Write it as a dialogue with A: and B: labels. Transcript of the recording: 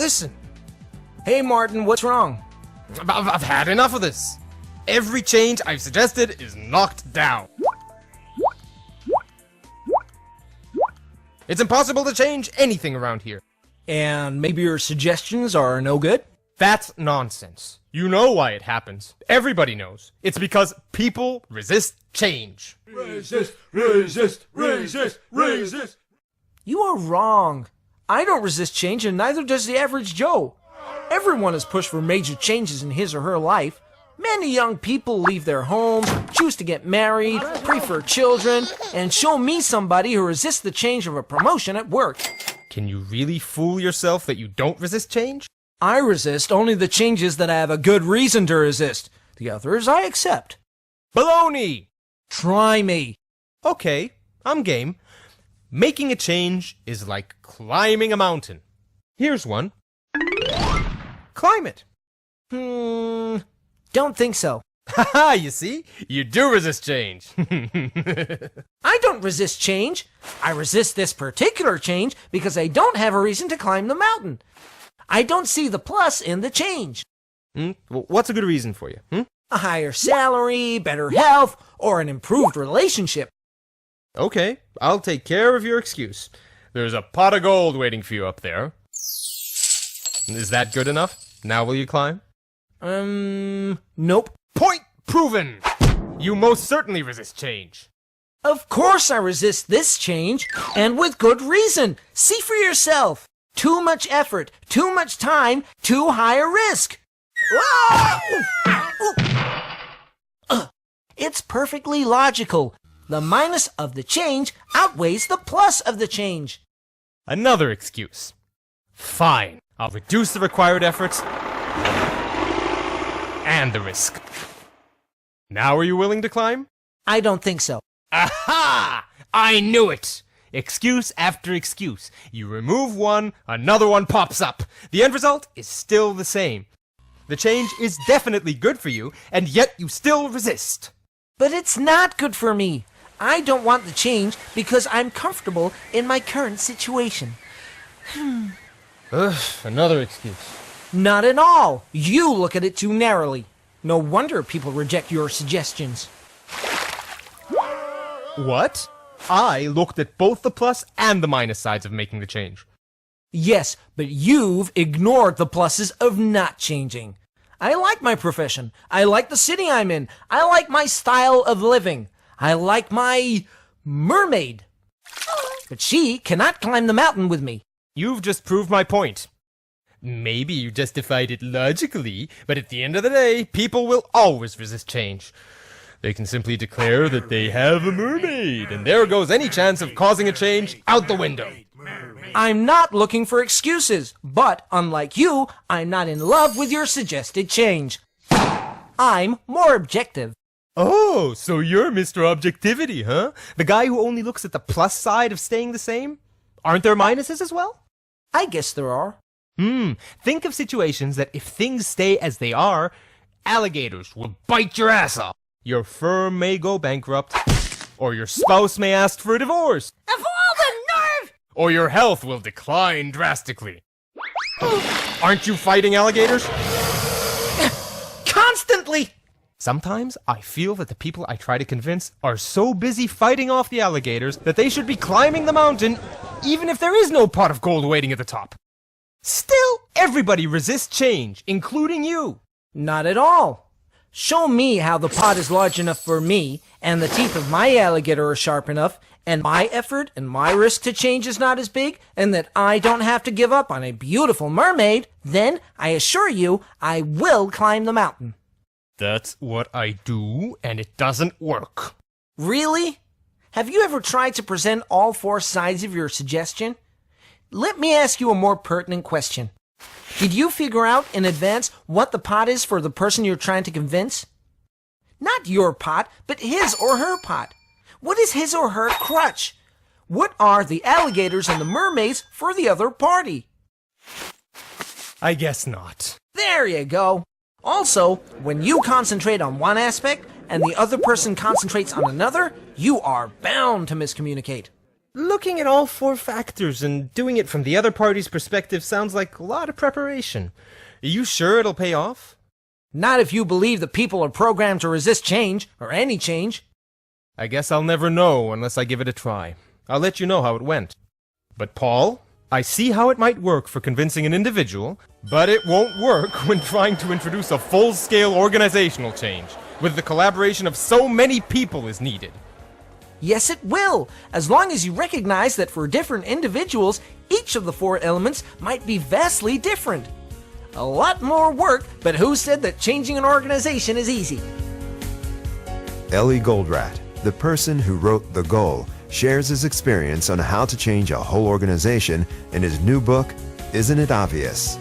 A: listen.
B: Hey Martin, what's wrong?
A: I've had enough of this. Every change I've suggested is knocked down. It's impossible to change anything around here.
B: And maybe your suggestions are no good?
A: That's nonsense. You know why it happens. Everybody knows. It's because people resist change.
C: Resist, resist, resist, resist.
B: You are wrong. I don't resist change, and neither does the average Joe. Everyone has pushed for major changes in his or her life. Many young people leave their homes, choose to get married, pray for children, and show me somebody who resists the change of a promotion at work.
A: Can you really fool yourself that you don't resist change?
B: I resist only the changes that I have a good reason to resist. The others I accept.
A: Baloney!
B: Try me.
A: Okay, I'm game. Making a change is like climbing a mountain. Here's one. Climb it.
B: Don't think so.
A: Haha, you see? You do resist change.
B: I don't resist change. I resist this particular change because I don't have a reason to climb the mountain. I don't see the plus in the change.
A: Well, what's a good reason for you?
B: A higher salary, better health, or an improved relationship.
A: Okay, I'll take care of your excuse. There's a pot of gold waiting for you up there. Is that good enough? Now will you climb?
B: Nope.
A: Point proven! You most certainly resist change.
B: Of course I resist this change, and with good reason. See for yourself. Too much effort, too much time, too high a risk. It's perfectly logical. The minus of the change outweighs the plus of the change.
A: Another excuse. Fine, I'll reduce the required efforts and the risk. Now are you willing to climb?
B: I don't think so.
A: Aha! I knew it! Excuse after excuse. You remove one, another one pops up. The end result is still the same. The change is definitely good for you, and yet you still resist.
B: But it's not good for me. I don't want the change because I'm comfortable in my current situation.
A: Another excuse.
B: Not at all. You look at it too narrowly. No wonder people reject your suggestions.
A: What? I looked at both the plus and the minus sides of making the change.
B: Yes, but you've ignored the pluses of not changing. I like my profession. I like the city I'm in. I like my style of living. I like my mermaid. But she cannot climb the mountain with me.
A: You've just proved my point. Maybe you justified it logically, but at the end of the day, people will always resist change. They can simply declare that they have a mermaid, and there goes any chance of causing a change out the window.
B: I'm not looking for excuses, but unlike you, I'm not in love with your suggested change. I'm more objective.
A: Oh, so you're Mr. Objectivity, huh? The guy who only looks at the plus side of staying the same? Aren't there minuses as well?
B: I guess there are.
A: Think of situations that if things stay as they are, alligators will bite your ass off. Your firm may go bankrupt, or your spouse may ask for a divorce.
D: Of all the nerve!
A: Or your health will decline drastically. Aren't you fighting alligators?
B: Constantly!
A: Sometimes I feel that the people I try to convince are so busy fighting off the alligators that they should be climbing the mountain even if there is no pot of gold waiting at the top. Still, everybody resists change, including you.
B: Not at all. Show me how the pot is large enough for me, and the teeth of my alligator are sharp enough, and my effort and my risk to change is not as big, and that I don't have to give up on a beautiful mermaid, then I assure you I will climb the mountain.
A: That's what I do, and it doesn't work.
B: Really? Have you ever tried to present all four sides of your suggestion? Let me ask you a more pertinent question. Did you figure out in advance what the pot is for the person you're trying to convince? Not your pot, but his or her pot. What is his or her crutch? What are the alligators and the mermaids for the other party?
A: I guess not.
B: There you go. Also, when you concentrate on one aspect and the other person concentrates on another, you are bound to miscommunicate.
A: looking at all four factors and doing it from the other party's perspective sounds like a lot of preparation. Are you sure it'll pay off?
B: Not if you believe that people are programmed to resist change, or any change.
A: I guess I'll never know unless I give it a try. I'll let you know how it went. But Paul, I see how it might work for convincing an individual, but it won't work when trying to introduce a full-scale organizational change, with the collaboration of so many people is needed.
B: Yes, it will, as long as you recognize that for different individuals, each of the four elements might be vastly different. A lot more work, but who said that changing an organization is easy?
D: Ellie Goldratt, the person who wrote The Goal, shares his experience on how to change a whole organization in his new book, Isn't It Obvious?